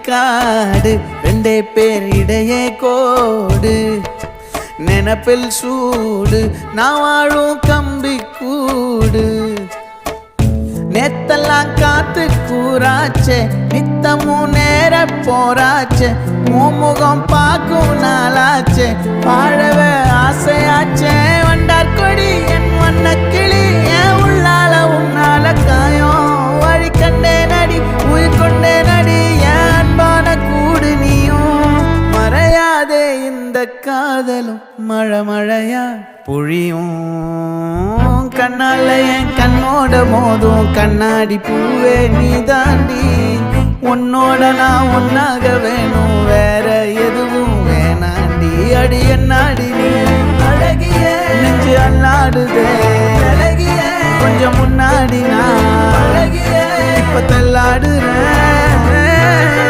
காடு ரெண்டே பேர் இடையே கோடு நினப்பில் சூடு நான் வாழும் கம்பி கூடு நேத்தெல்லாம் காத்து கூறாச்சே நித்தமும் நேர போராச்சே முகம் பார்க்கும் நாளாச்சே வாழவே ஆசையாச்சே வண்டார் கொடி என் வண்ண கிளி என் உள்ளால உன்னால காயம் வழி கண்டே நடி உயிர் கொண்டே நடி என் அன்பான கூடு நீயும் மறையாதே இந்த காதலும் மழை மழையா புழியும் கண்ணால என் கண்ணோட மோதும் கண்ணாடி பூவே நீ தாண்டி உன்னோட நான் ஒன்னாக வேணும் வேற எதுவும் வேணாண்டி அடி என்னாடி நீ அழகிய நெஞ்சு அல்லாடுதே அழகிய கொஞ்சம் முன்னாடி நான் அழகிய இப்ப தள்ளாடுறேன்